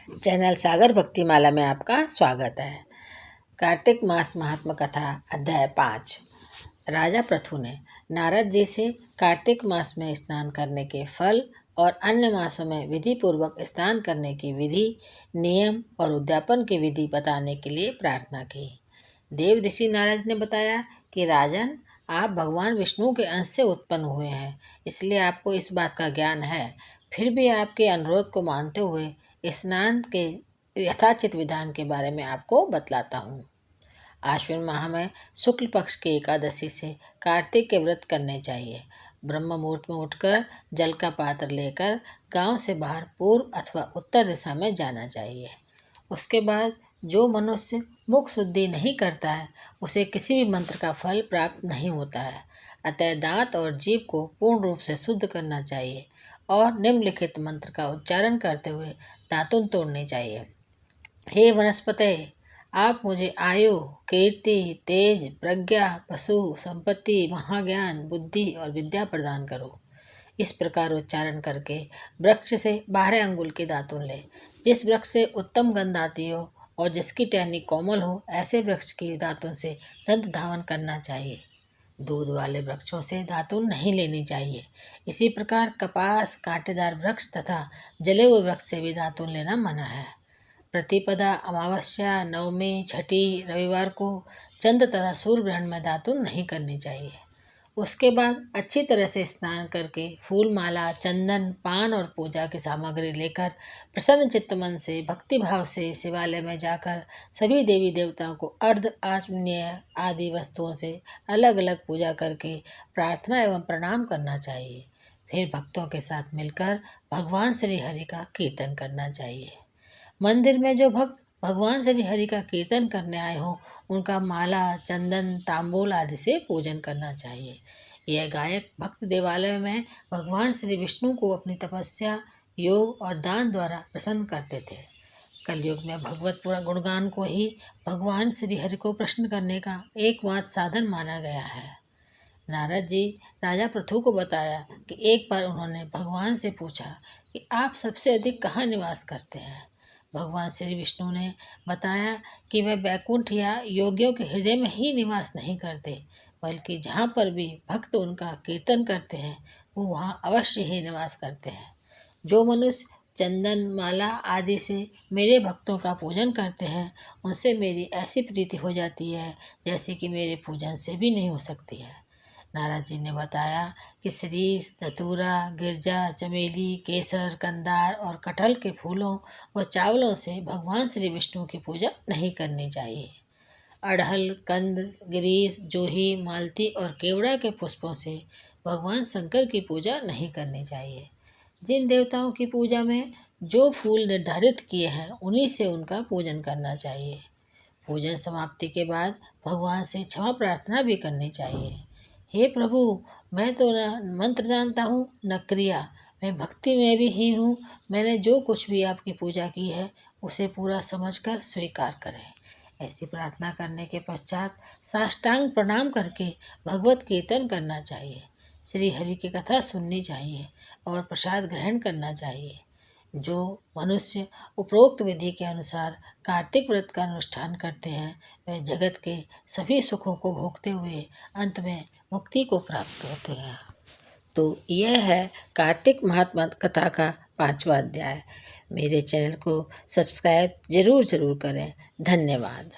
Channel सागर भक्ति माला में आपका स्वागत है। कार्तिक मास महात्म कथा अध्याय 5। राजा पृथु ने नारद जी से कार्तिक मास में स्नान करने के फल और अन्य मासों में विधि पूर्वक स्नान करने की विधि, नियम और उद्यापन की विधि बताने के लिए प्रार्थना की। देव ऋषि नारद ने बताया कि राजन, आप भगवान विष्णु के अंश से उत्पन्न हुए हैं, इसलिए आपको इस बात का ज्ञान है। फिर भी आपके अनुरोध को मानते हुए स्नान के यथाचित विधान के बारे में आपको बतलाता हूँ। आश्विन माह में शुक्ल पक्ष की एकादशी से कार्तिक के व्रत करने चाहिए। ब्रह्म मुहूर्त में उठकर जल का पात्र लेकर गांव से बाहर पूर्व अथवा उत्तर दिशा में जाना चाहिए। उसके बाद जो मनुष्य मुख शुद्धि नहीं करता है, उसे किसी भी मंत्र का फल प्राप्त नहीं होता है। अतः दांत और जीभ को पूर्ण रूप से शुद्ध करना चाहिए और निम्नलिखित मंत्र का उच्चारण करते हुए दातुन तोड़ने चाहिए। हे वनस्पते, आप मुझे आयु, कीर्ति, तेज, प्रज्ञा, पशु, संपत्ति, महाज्ञान, बुद्धि और विद्या प्रदान करो। इस प्रकार उच्चारण करके वृक्ष से 12 अंगुल के दातुन ले। जिस वृक्ष से उत्तम गंध आती हो और जिसकी टहनी कोमल हो, ऐसे वृक्ष की दातुन से दंत धावन करना चाहिए। दूध वाले वृक्षों से दातुन नहीं लेनी चाहिए। इसी प्रकार कपास, कांटेदार वृक्ष तथा जले हुए वृक्ष से भी दातुन लेना मना है। प्रतिपदा, अमावस्या, नवमी, छठी, रविवार को चंद्र तथा सूर्य ग्रहण में दातुन नहीं करनी चाहिए। उसके बाद अच्छी तरह से स्नान करके फूल माला, चंदन, पान और पूजा की सामग्री लेकर प्रसन्न चित्त मन से भक्ति भाव से शिवालय में जाकर सभी देवी देवताओं को अर्ध आचमनीय आदि वस्तुओं से अलग अलग पूजा करके प्रार्थना एवं प्रणाम करना चाहिए। फिर भक्तों के साथ मिलकर भगवान श्री हरि का कीर्तन करना चाहिए। मंदिर में जो भक्त भगवान श्री हरि का कीर्तन करने आए हों, उनका माला, चंदन, तांबूल आदि से पूजन करना चाहिए। यह गायक भक्त देवालय में भगवान श्री विष्णु को अपनी तपस्या, योग और दान द्वारा प्रसन्न करते थे। कलयुग में भगवत पूरा गुणगान को ही भगवान श्री हरि को प्रसन्न करने का एकमात्र साधन माना गया है। नारद जी राजा पृथु को बताया कि एक बार उन्होंने भगवान से पूछा कि आप सबसे अधिक कहाँ निवास करते हैं। भगवान श्री विष्णु ने बताया कि वह बैकुंठ या योगियों के हृदय में ही निवास नहीं करते, बल्कि जहाँ पर भी भक्त उनका कीर्तन करते हैं, वो वहाँ अवश्य ही निवास करते हैं। जो मनुष्य चंदन, माला आदि से मेरे भक्तों का पूजन करते हैं, उनसे मेरी ऐसी प्रीति हो जाती है जैसे कि मेरे पूजन से भी नहीं हो सकती है। नारद जी ने बताया कि शीरीष, धतूरा, गिरजा, चमेली, केसर, कंदार और कटहल के फूलों व चावलों से भगवान श्री विष्णु की पूजा नहीं करनी चाहिए। अड़हल, कंद, गिरीश, जूही, मालती और केवड़ा के पुष्पों से भगवान शंकर की पूजा नहीं करनी चाहिए। जिन देवताओं की पूजा में जो फूल निर्धारित किए हैं, उन्हीं से उनका पूजन करना चाहिए। पूजन समाप्ति के बाद भगवान से क्षमा प्रार्थना भी करनी चाहिए। हे प्रभु, मैं तो न मंत्र जानता हूँ न क्रिया, मैं भक्ति में भी ही हूँ। मैंने जो कुछ भी आपकी पूजा की है, उसे पूरा समझकर स्वीकार करें। ऐसी प्रार्थना करने के पश्चात साष्टांग प्रणाम करके भगवत कीर्तन करना चाहिए। श्री हरि की कथा सुननी चाहिए और प्रसाद ग्रहण करना चाहिए। जो मनुष्य उपरोक्त विधि के अनुसार कार्तिक व्रत का अनुष्ठान करते हैं, वे जगत के सभी सुखों को भोगते हुए अंत में मुक्ति को प्राप्त होते हैं। तो यह है कार्तिक महात्मा कथा का 5वां अध्याय। मेरे चैनल को सब्सक्राइब जरूर करें। धन्यवाद।